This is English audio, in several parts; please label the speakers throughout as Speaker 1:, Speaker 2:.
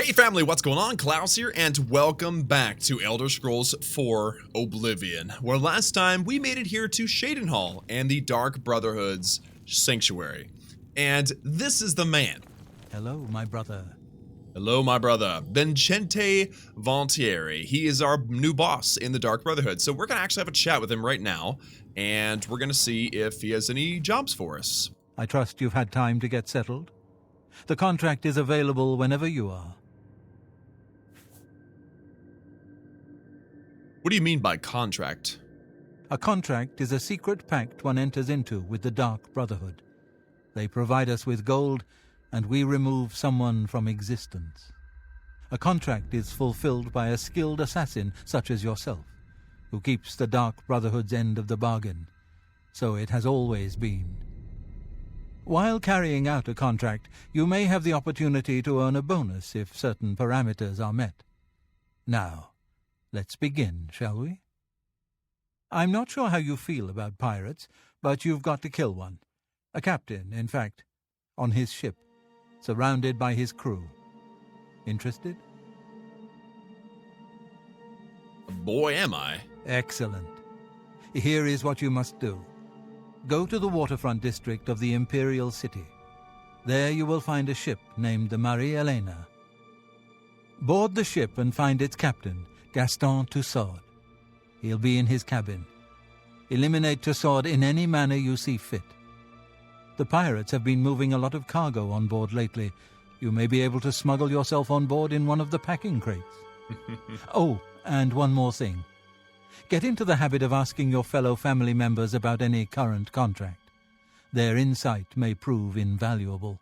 Speaker 1: Hey family, what's going on? Klaus here, and welcome back to Elder Scrolls 4 Oblivion, where last time we made it here to Shadenhall and the Dark Brotherhood's sanctuary. And this is the man.
Speaker 2: Hello, my brother.
Speaker 1: Hello, my brother, Vincente Valtieri. He is our new boss in the Dark Brotherhood, so we're going to actually have a chat with him right now, and we're going to see if he has any jobs for us.
Speaker 2: I trust you've had time to get settled. The contract is available whenever you are.
Speaker 1: What do you mean by contract?
Speaker 2: A contract is a secret pact one enters into with the Dark Brotherhood. They provide us with gold, and we remove someone from existence. A contract is fulfilled by a skilled assassin such as yourself, who keeps the Dark Brotherhood's end of the bargain. So it has always been. While carrying out a contract, you may have the opportunity to earn a bonus if certain parameters are met. Now, let's begin, shall we? I'm not sure how you feel about pirates, but you've got to kill one. A captain, in fact, on his ship, surrounded by his crew. Interested?
Speaker 1: Boy, am I.
Speaker 2: Excellent. Here is what you must do. Go to the waterfront district of the Imperial City. There you will find a ship named the Marie Elena. Board the ship and find its captain, Gaston Tussaud. He'll be in his cabin. Eliminate Tussaud in any manner you see fit. The pirates have been moving a lot of cargo on board lately. You may be able to smuggle yourself on board in one of the packing crates. Oh, and one more thing. Get into the habit of asking your fellow family members about any current contract. Their insight may prove invaluable.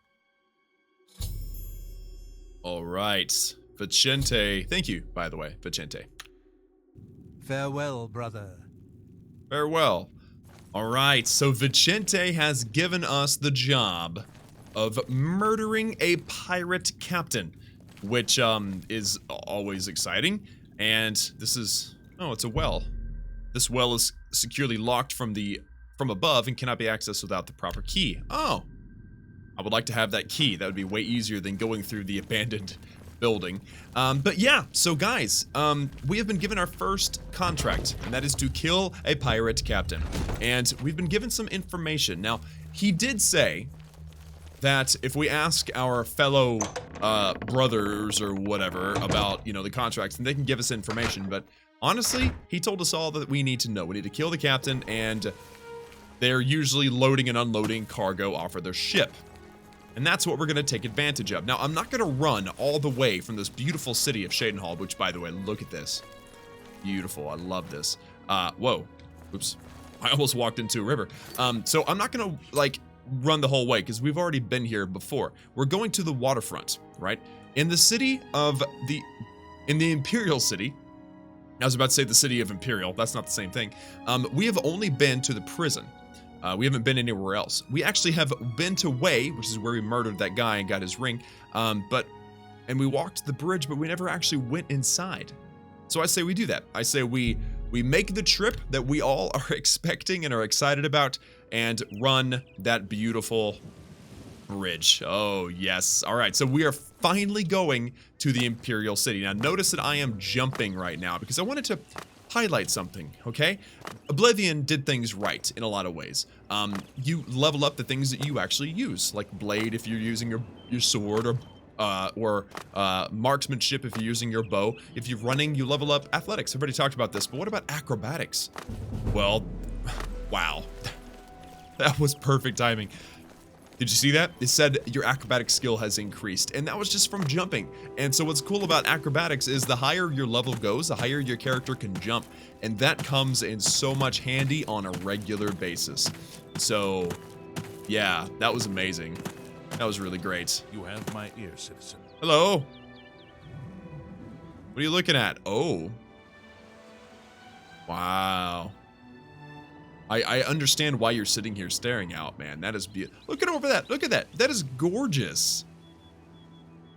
Speaker 1: All right. Vicente. Thank you, by the way, Vicente.
Speaker 2: Farewell, brother.
Speaker 1: Farewell. All right, so Vicente has given us the job of murdering a pirate captain, which is always exciting. And this is, oh, it's a well. This well is securely locked from above and cannot be accessed without the proper key. Oh, I would like to have that key. That would be way easier than going through the abandoned building. But yeah, so guys, we have been given our first contract, and that is to kill a pirate captain. And we've been given some information. Now, he did say that if we ask our fellow brothers or whatever about, the contracts, then they can give us information. But honestly, he told us all that we need to know. We need to kill the captain, and they're usually loading and unloading cargo off of their ship. And that's what we're going to take advantage of. Now, I'm not going to run all the way from this beautiful city of Shadenhall, which, by the way, look at this. Beautiful. I love this. Whoa. Oops. I almost walked into a river. So I'm not going to, run the whole way, because we've already been here before. We're going to the waterfront, right? In the Imperial City, I was about to say the city of Imperial. That's not the same thing. We have only been to the prison. We haven't been anywhere else. We actually have been to Way, which is where we murdered that guy and got his ring. And we walked the bridge, but we never actually went inside. So I say we do that. I say we make the trip that we all are expecting and are excited about, and run that beautiful bridge. Oh, yes. All right, so we are finally going to the Imperial City. Now, notice that I am jumping right now because I wanted to highlight something, okay? Oblivion did things right in a lot of ways. You level up the things that you actually use, like blade if you're using your sword, or marksmanship if you're using your bow. If you're running, you level up athletics. I've already talked about this, but what about acrobatics? Well, wow. That was perfect timing. Did you see that? It said your acrobatic skill has increased, and that was just from jumping. And so what's cool about acrobatics is the higher your level goes, the higher your character can jump, and that comes in so much handy on a regular basis. So, yeah, that was amazing. That was really great.
Speaker 3: You have my ear, citizen.
Speaker 1: Hello. What are you looking at? Oh. Wow. I understand why you're sitting here staring out, man. That is beautiful. Look at over that. Look at that. That is gorgeous.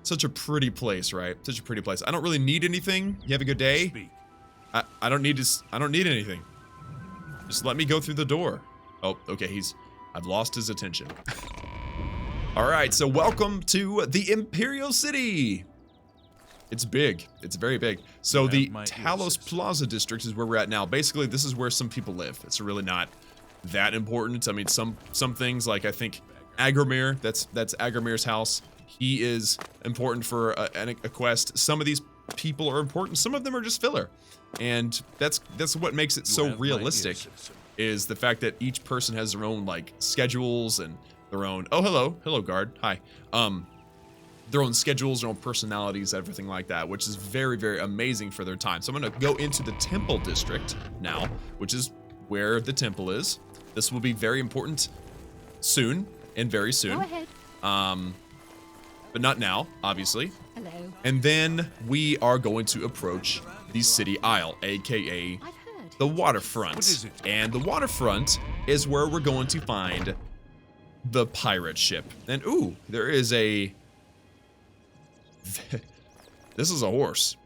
Speaker 1: Such a pretty place, right? Such a pretty place. I don't really need anything. You have a good day?
Speaker 3: Speak.
Speaker 1: I don't need anything. Just let me go through the door. Oh, okay. I've lost his attention. All right, so welcome to the Imperial City. It's big. It's very big. So the Hallows Plaza district is where we're at now. Basically, this is where some people live. It's really not that important. I mean, some things like I think Agromir, that's Agromir's house. He is important for a quest. Some of these people are important. Some of them are just filler. And that's what makes it so realistic, is the fact that each person has their own like schedules and their own, oh, hello guard, hi. Their own schedules, their own personalities, everything like that, which is very, very amazing for their time. So I'm gonna go into the temple district now, which is where the temple is. This will be very important soon, and very soon.
Speaker 3: Go ahead.
Speaker 1: But not now, obviously.
Speaker 3: Hello.
Speaker 1: And then we are going to approach the City Isle, aka
Speaker 3: I've heard.
Speaker 1: the waterfront.
Speaker 4: What is it? And
Speaker 1: the waterfront is where we're going to find the pirate ship. And ooh, there is a... This is a horse.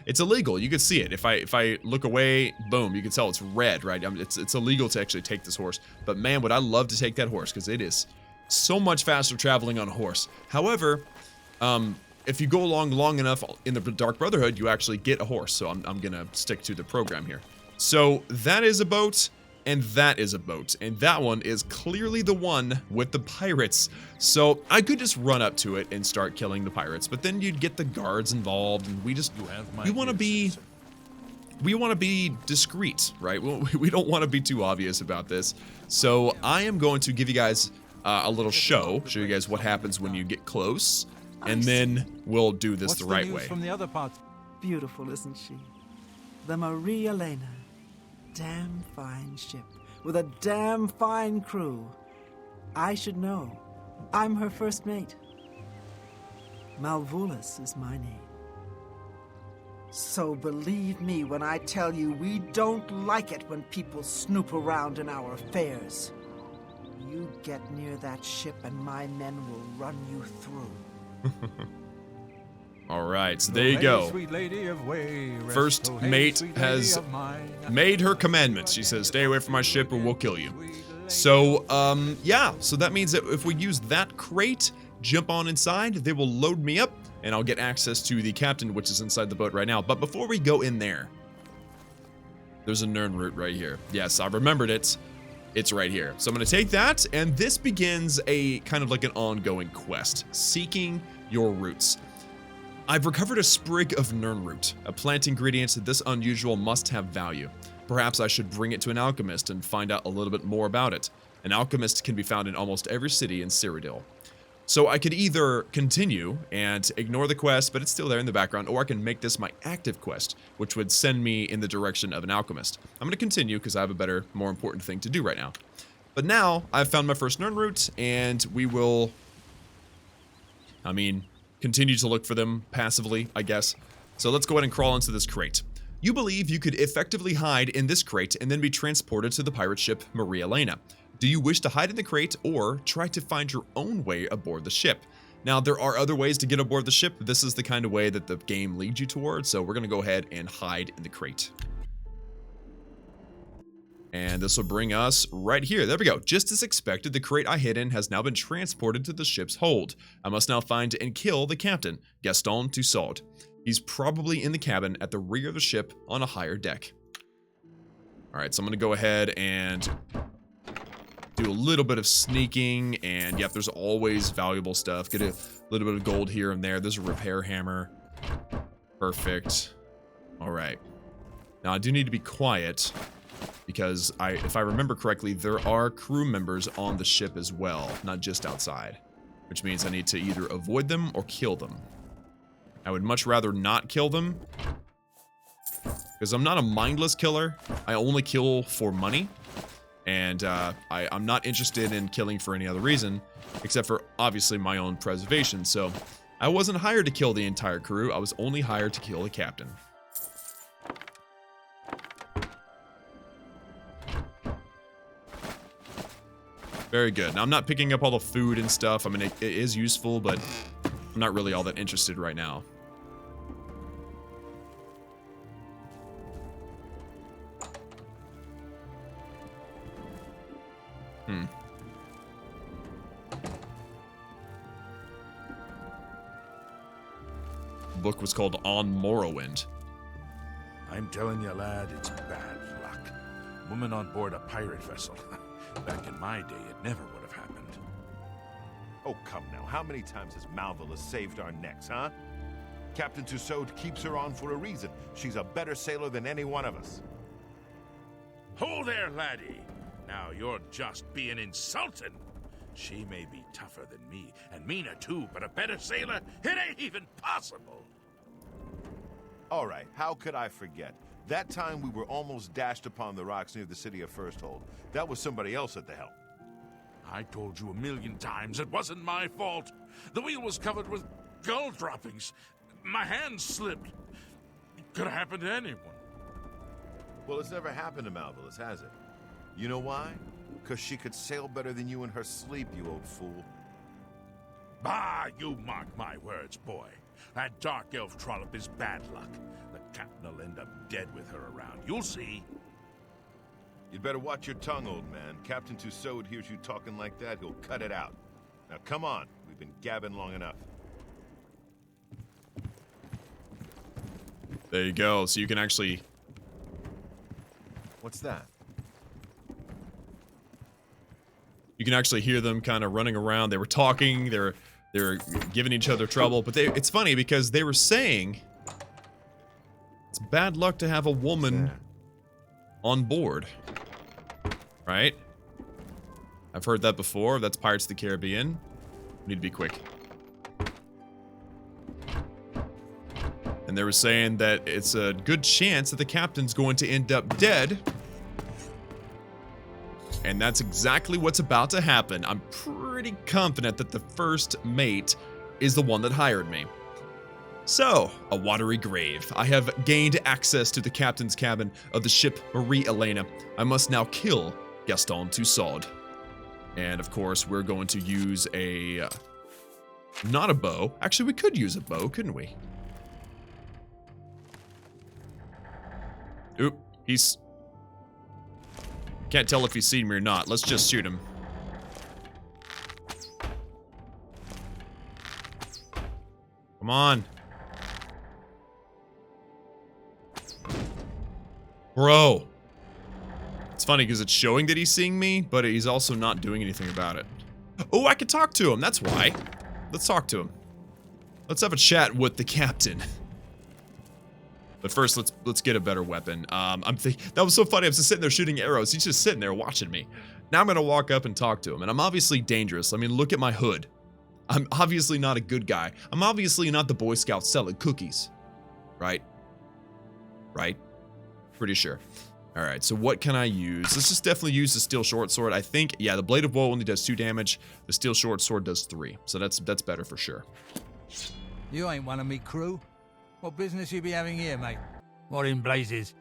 Speaker 1: It's illegal. You can see it. If I look away, boom, you can tell it's red, right? It's illegal to actually take this horse. But man, would I love to take that horse, because it is so much faster traveling on a horse. However, if you go along long enough in the Dark Brotherhood, you actually get a horse. So I'm gonna stick to the program here. So that is a boat, and that is a boat, and that one is clearly the one with the pirates. So I could just run up to it and start killing the pirates, but then you'd get the guards involved, and we want to be discreet, right? We don't want to be too obvious about this. So I am going to give you guys a little show you guys what happens when you get close, and then we'll do this the right way.
Speaker 2: From the other parts?
Speaker 5: Beautiful, isn't she? The Marie Elena. Damn fine ship with a damn fine crew. I should know. I'm her first mate. Malvolus is my name. So believe me when I tell you we don't like it when people snoop around in our affairs. You get near that ship and my men will run you through.
Speaker 1: All right, so there you go. First mate has made her commandments. She says, stay away from my ship or we'll kill you. So, yeah, so that means that if we use that crate, jump on inside, they will load me up, and I'll get access to the captain, which is inside the boat right now. But before we go in there, there's a Nern route right here. Yes, I remembered it. It's right here. So I'm going to take that, and this begins a kind of like an ongoing quest, seeking your roots. I've recovered a sprig of Nernroot, a plant ingredient this unusual must have value. Perhaps I should bring it to an alchemist and find out a little bit more about it. An alchemist can be found in almost every city in Cyrodiil. So I could either continue and ignore the quest, but it's still there in the background, or I can make this my active quest, which would send me in the direction of an alchemist. I'm going to continue because I have a better, more important thing to do right now. But now I've found my first Nernroot, and we will... continue to look for them passively, I guess. So let's go ahead and crawl into this crate. You believe you could effectively hide in this crate and then be transported to the pirate ship Maria Elena. Do you wish to hide in the crate or try to find your own way aboard the ship? Now, there are other ways to get aboard the ship. This is the kind of way that the game leads you towards, so we're going to go ahead and hide in the crate. And this will bring us right here. There we go. Just as expected, the crate I hid in has now been transported to the ship's hold. I must now find and kill the captain, Gaston Tussaud. He's probably in the cabin at the rear of the ship on a higher deck. All right, so I'm going to go ahead and do a little bit of sneaking. And yep, there's always valuable stuff. Get a little bit of gold here and there. There's a repair hammer. Perfect. All right. Now, I do need to be quiet, because if I remember correctly, there are crew members on the ship as well, not just outside, which means I need to either avoid them or kill them. I would much rather not kill them, because I'm not a mindless killer. I only kill for money, and I'm not interested in killing for any other reason, except for obviously my own preservation. So I wasn't hired to kill the entire crew. I was only hired to kill the captain. Very good. Now, I'm not picking up all the food and stuff. I mean, it is useful, but I'm not really all that interested right now. book was called On Morrowind.
Speaker 3: I'm telling you, lad, it's bad luck. Woman on board a pirate vessel. Back in my day, it never would have happened.
Speaker 4: Oh, come now. How many times has Malvola saved our necks, huh? Captain Tussaud keeps her on for a reason. She's a better sailor than any one of us.
Speaker 3: Hold there, laddie. Now you're just being insulting. She may be tougher than me, and Mina too, but a better sailor? It ain't even possible.
Speaker 4: All right, how could I forget? That time we were almost dashed upon the rocks near the city of Firsthold. That was somebody else at the helm.
Speaker 3: I told you 1,000,000 times it wasn't my fault. The wheel was covered with gold droppings. My hand slipped. It could have happened to anyone.
Speaker 4: Well, it's never happened to Malvola, has it? You know why? Because she could sail better than you in her sleep, you old fool.
Speaker 3: Bah, you mark my words, boy. That dark elf trollop is bad luck. The captain will end up dead with her around. You'll see.
Speaker 4: You'd better watch your tongue, old man. Captain Tussaud hears you talking like that, he'll cut it out. Now come on, we've been gabbing long enough.
Speaker 1: There you go. So you can actually...
Speaker 4: What's that?
Speaker 1: You can actually hear them kind of running around. They were talking. They're giving each other trouble. But it's funny because they were saying it's bad luck to have a woman on board. Right? I've heard that before. That's Pirates of the Caribbean. We need to be quick. And they were saying that it's a good chance that the captain's going to end up dead. And that's exactly what's about to happen. I'm pretty confident that the first mate is the one that hired me. So, a watery grave. I have gained access to the captain's cabin of the ship Marie Elena. I must now kill Gaston Tussaud. And of course, we're going to use a... not a bow. Actually, we could use a bow, couldn't we? Oop, he's... Can't tell if he's seen me or not. Let's just shoot him. Come on. Bro. It's funny because it's showing that he's seeing me, but he's also not doing anything about it. Oh, I can talk to him. That's why. Let's talk to him. Let's have a chat with the captain. But first, let's get a better weapon. That was so funny. I was just sitting there shooting arrows. He's just sitting there watching me. Now I'm gonna walk up and talk to him. And I'm obviously dangerous. I mean, look at my hood. I'm obviously not a good guy. I'm obviously not the Boy Scout selling cookies. Right? Right? Pretty sure. All right, so what can I use? Let's just definitely use the steel short sword. I think, yeah, the blade of woe only does 2 damage. The steel short sword does 3. So that's better for sure.
Speaker 2: You ain't one of me crew. What business you be having here, mate? What in blazes?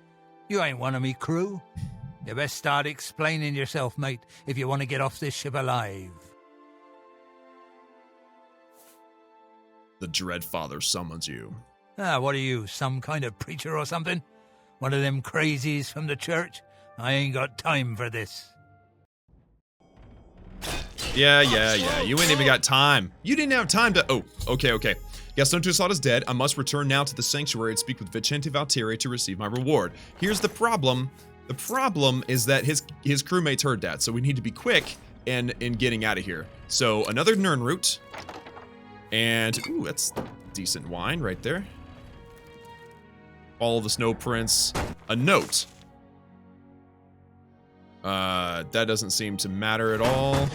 Speaker 2: You ain't one of me crew. You best start explaining yourself, mate, if you want to get off this ship alive.
Speaker 1: The Dread Father summons you.
Speaker 2: Ah, what are you, some kind of preacher or something? One of them crazies from the church? I ain't got time for this.
Speaker 1: Yeah. You ain't even got time. You didn't have time to... Oh, okay. Gaston Tussaud is dead. I must return now to the sanctuary and speak with Vicente Valtieri to receive my reward. Here's the problem. The problem is that his crewmates heard that, so we need to be quick in getting out of here. So another Nern route. And, ooh, that's decent wine right there. All the snow prints. A note. That doesn't seem to matter at all.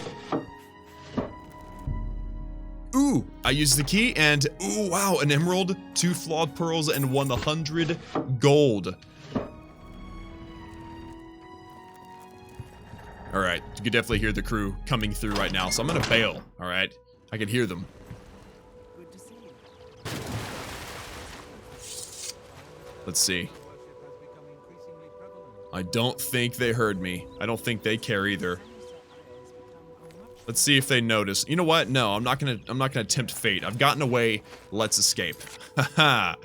Speaker 1: Ooh, I used the key and, ooh, wow, an emerald, 2 flawed pearls, and 100 gold. All right, you can definitely hear the crew coming through right now, so I'm gonna bail, all right? I can hear them.
Speaker 5: Good to see you.
Speaker 1: Let's see. I don't think they heard me. I don't think they care either. Let's see if they notice. You know what? No, I'm not gonna tempt fate. I've gotten away. Let's escape. Haha.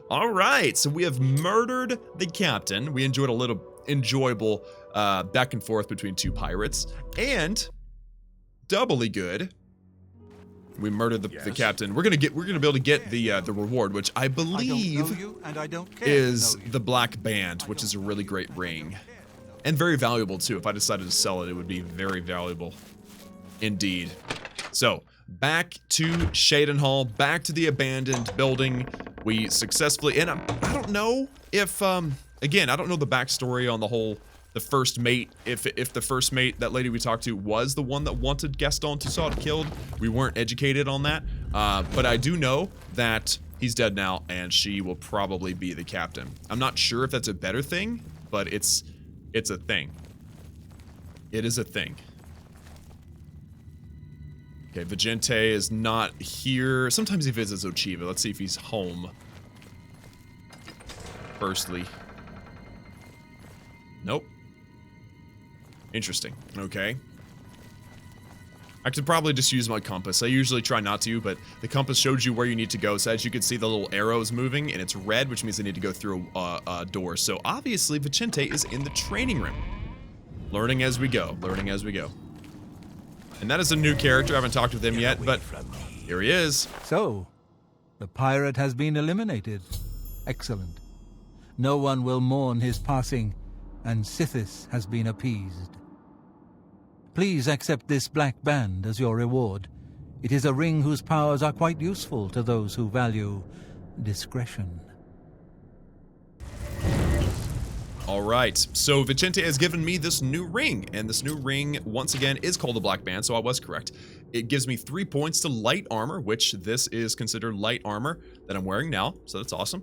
Speaker 1: All right. So we have murdered the captain. We enjoyed a little enjoyable back and forth between 2 pirates, and doubly good. We murdered the captain. We're gonna be able to get the reward, which I
Speaker 2: I don't know
Speaker 1: believe
Speaker 2: you, and I don't care
Speaker 1: is
Speaker 2: to know you.
Speaker 1: the black band, which is a really great ring. And very valuable too. If I decided to sell it, it would be very valuable indeed. So, back to Shadenhall, back to the abandoned building. We successfully, and I don't know if, again, I don't know the backstory on the first mate, if the first mate, that lady we talked to, was the one that wanted Gaston Toussaint killed. We weren't educated on that, but I do know that he's dead now, and she will probably be the captain. I'm not sure if that's a better thing, but it's a thing. It is a thing. Okay, Vigente is not here. Sometimes he visits Ochiva. Let's see if he's home. Firstly. Nope. Interesting. Okay. I could probably just use my compass. I usually try not to, but the compass shows you where you need to go. So as you can see, the little arrows moving, and it's red, which means I need to go through a door. So obviously, Vicente is in the training room. Learning as we go. Learning as we go. And that is a new character. I haven't talked with him yet, but here he is.
Speaker 2: So, the pirate has been eliminated. Excellent. No one will mourn his passing, and Sithis has been appeased. Please accept this black band as your reward. It is a ring whose powers are quite useful to those who value discretion.
Speaker 1: All right, so Vicente has given me this new ring, and this new ring, once again, is called the Black Band, so I was correct. It gives me 3 points to light armor, which this is considered light armor that I'm wearing now, so that's awesome.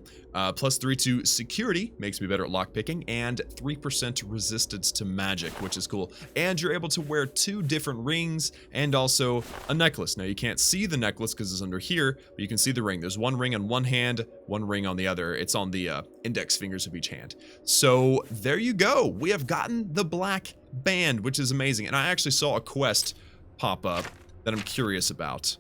Speaker 1: Plus 3 to security, makes me better at lockpicking, and 3% resistance to magic, which is cool. And you're able to wear 2 different rings, and also a necklace. Now, you can't see the necklace because it's under here, but you can see the ring. There's 1 ring on one hand, 1 ring on the other. It's on the index fingers of each hand. So, there you go. We have gotten the Black Band, which is amazing. And I actually saw a quest pop up that I'm curious about.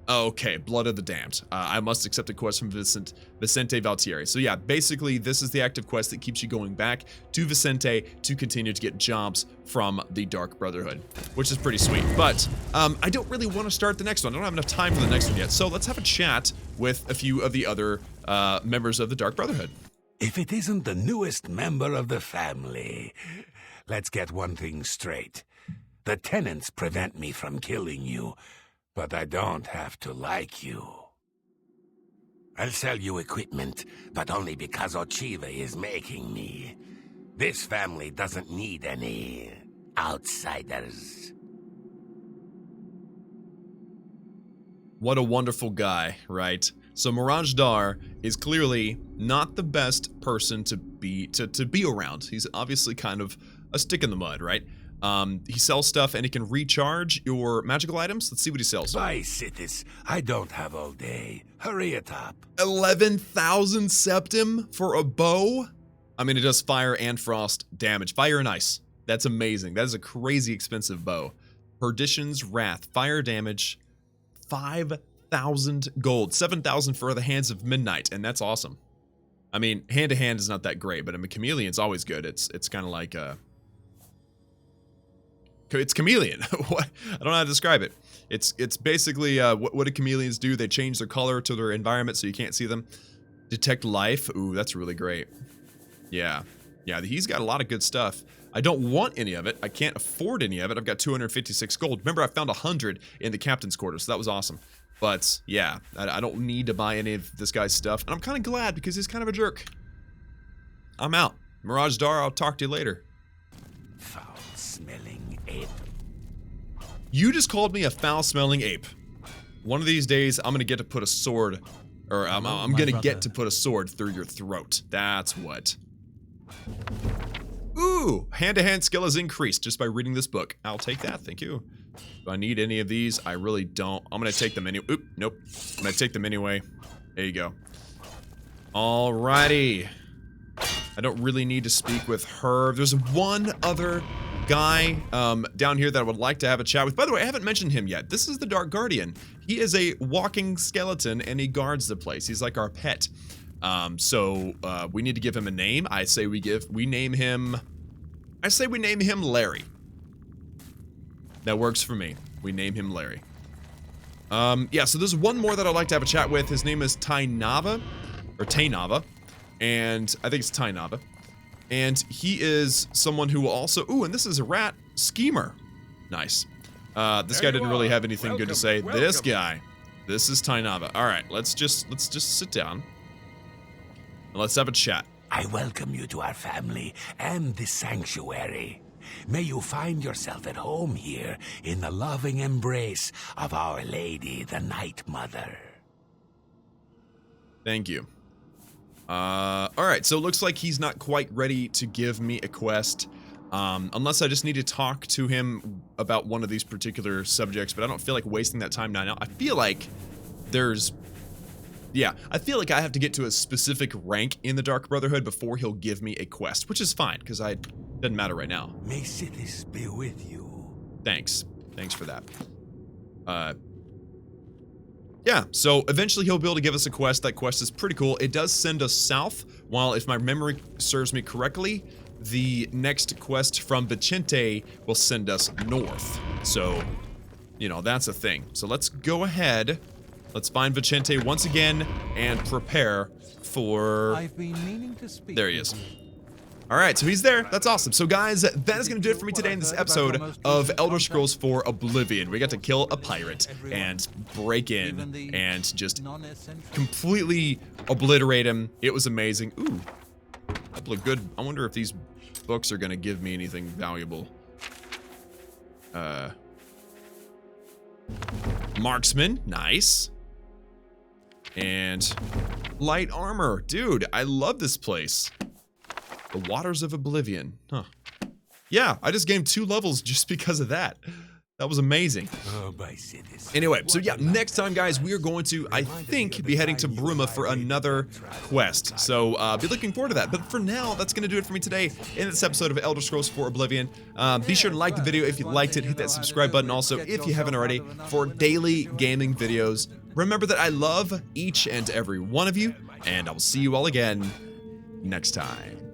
Speaker 1: Okay, Blood of the Damned. I must accept a quest from Vicente Valtieri. So yeah, basically this is the active quest that keeps you going back to Vicente to continue to get jobs from the Dark Brotherhood, which is pretty sweet. But I don't really want to start the next one. I don't have enough time for the next one yet. So let's have a chat with a few of the other members of the Dark Brotherhood.
Speaker 6: If it isn't the newest member of the family, let's get one thing straight. The tenants prevent me from killing you, but I don't have to like you. I'll sell you equipment, but only because Ochiva is making me. This family doesn't need any outsiders.
Speaker 1: What a wonderful guy, right? So Mirage Dar is clearly not the best person to be around. He's obviously kind of a stick in the mud, right? He sells stuff and he can recharge your magical items. Let's see what he sells.
Speaker 6: Bye, Sithis. I don't have all day. Hurry it up.
Speaker 1: 11,000 septim for a bow? I mean, it does fire and frost damage. Fire and ice. That's amazing. That is a crazy expensive bow. Perdition's Wrath. Fire damage. 5,000 gold. 7,000 for the Hands of Midnight. And that's awesome. I mean, hand to hand is not that great, but I mean, Chameleon's always good. It's kind of like it's chameleon. What? I don't know how to describe it. It's basically what do chameleons do? They change their color to their environment so you can't see them. Detect life. Ooh, that's really great. Yeah, he's got a lot of good stuff. I don't want any of it. I can't afford any of it. I've got 256 gold. Remember, I found 100 in the captain's quarters, so that was awesome. But yeah, I don't need to buy any of this guy's stuff, and I'm kind of glad because he's kind of a jerk. I'm out. Mirage Dar, I'll talk to you later.
Speaker 6: Foul-smelling ape.
Speaker 1: You just called me a foul-smelling ape. One of these days, I'm gonna get to put a sword, or I'm gonna get to put a sword through your throat. That's what. Ooh, hand-to-hand skill has increased just by reading this book. I'll take that, thank you. Do I need any of these? I really don't. I'm gonna take them anyway. Oop, nope. I'm gonna take them anyway. There you go. Alrighty. I don't really need to speak with her. There's one other guy down here that I would like to have a chat with. By the way, I haven't mentioned him yet. This is the Dark Guardian. He is a walking skeleton and he guards the place. He's like our pet. So we need to give him a name. I say we name him Larry. That works for me. We name him Larry. Yeah, so there's one more that I'd like to have a chat with. His name is Tainava, or Tainava, and I think it's Tainava. And he is someone who will also, ooh, and this is a rat schemer. Nice. This guy didn't really have anything good to say. This guy, this is Tainava. All right, let's just sit down and let's have a chat.
Speaker 6: I welcome you to our family and this sanctuary. May you find yourself at home here in the loving embrace of Our Lady, the Night Mother.
Speaker 1: Thank you. All right, so it looks like he's not quite ready to give me a quest, unless I just need to talk to him about one of these particular subjects, but I don't feel like wasting that time now. I feel like there's... Yeah, I feel like I have to get to a specific rank in the Dark Brotherhood before he'll give me a quest, which is fine, because doesn't matter right now.
Speaker 6: May Sithis be with you.
Speaker 1: Thanks. Thanks for that. Yeah, so eventually he'll be able to give us a quest. That quest is pretty cool. It does send us south, while if my memory serves me correctly, the next quest from Vicente will send us north. So, you know, that's a thing. So let's go ahead. Let's find Vicente once again and prepare for...
Speaker 2: I've been meaning to speak.
Speaker 1: There he is. All right, so he's there. That's awesome. So guys, that is going to do it for me today in this episode of Elder Scrolls 4 Oblivion. We got to kill a pirate and break in and just completely obliterate him. It was amazing. Ooh, a couple of good... I wonder if these books are going to give me anything valuable. Marksman, nice. And light armor. Dude, I love this place. The Waters of Oblivion. Huh. Yeah, I just gained 2 levels just because of that. That was amazing. Anyway, so yeah, next time, guys, we are going to, I think, be heading to Bruma for another quest. So, be looking forward to that. But for now, that's going to do it for me today in this episode of Elder Scrolls 4 Oblivion. Be sure to like the video if you liked it. Hit that subscribe button also if you haven't already for daily gaming videos. Remember that I love each and every one of you, and I will see you all again next time.